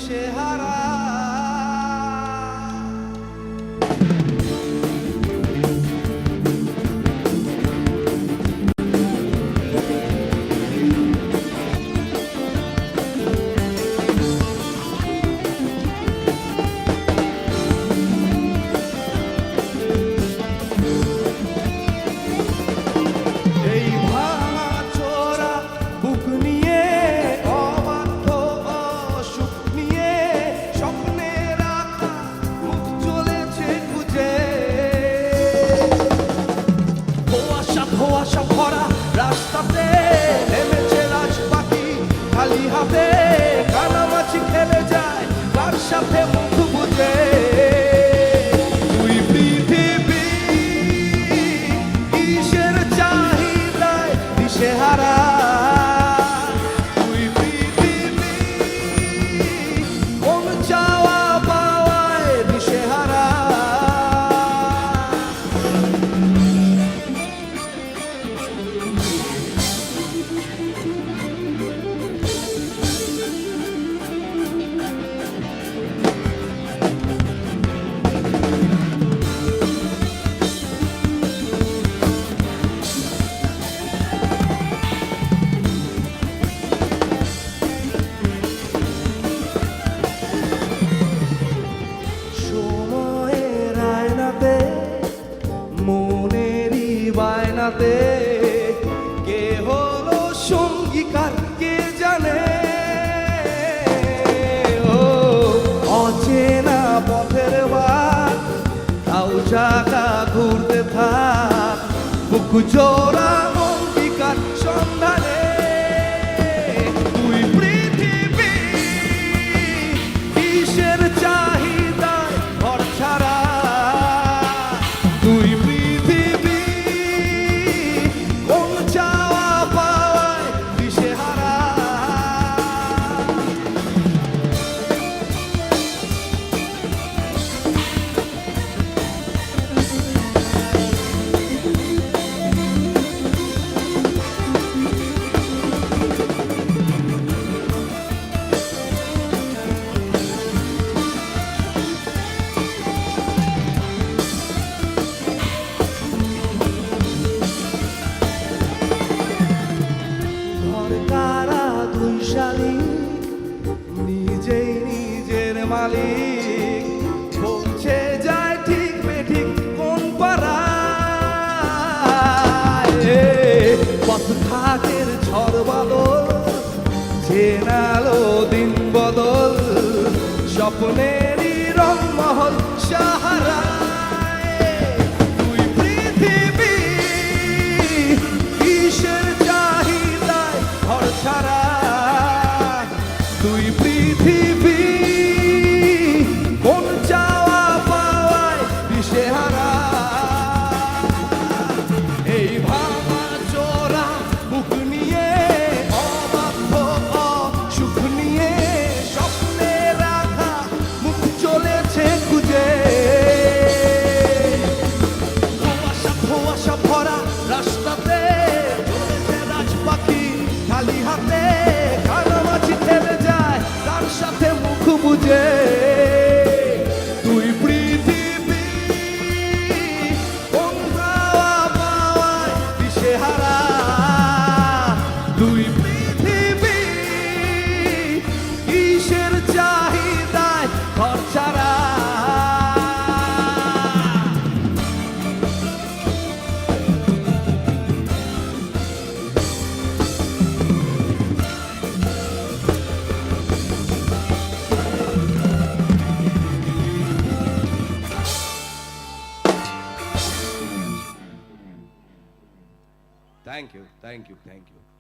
দিশেহারা। রাস্তাতে নেমেছে রাজ পাখি খালি হাতে, কানামাছি খেলে যায় কার সাথে মুখ বুঝে। তুই পৃথিবী কিসের চাহিদায় দিশেহারা, তুই পৃথিবী কোন চাওয়া পাওয়ায় দিশেহারা। মনেরই বায়নাতে কে হলো সঙ্গীকার কে জানে। ও অচেনা পথের বাট তাও চাকা ঘুরতে থাক, বুক জোড়া অঙ্গীকার সন্ধানে। তুই পৃথিবী কিসের চাহিদায় ঘর ছাড়া, তুই পৃথিবী কোন চাওয়া পাওয়ায় দিশেহারা। নিজেই নিজের মালিক পৌঁছে যায় ঠিক বেঠিক কোন পাড়ায়। পথ ঘাটের ঝড় বাদল চেনালো দিন বদল, স্বপ্নেরই রংমহল সাহারা। তুই পৃথিবী কিসের চাহিদায় ঘর ছাড়া, তুই পৃথিবী কোন চাওয়া পাওয়ায় দিশেহারা। এই ভাঙা চোরা মুখ নিয়ে অবাধ্য অসুখ নিয়ে স্বপ্নে রাখা মুখ চলেছে খুঁজে। ধোঁয়াশা ভরা রাস্তাতে চলেছে রাজ পাখি খালি হাতে, কানামাছি খেলে যায় তার সাথে মুখ বুঝে। তুই পৃথিবী কোন চাওয়া পাওয়ায় দিশেহারা, তুই পৃথিবী কিসের চাহিদায় ঘর ছাড়া। Thank you, thank you, thank you.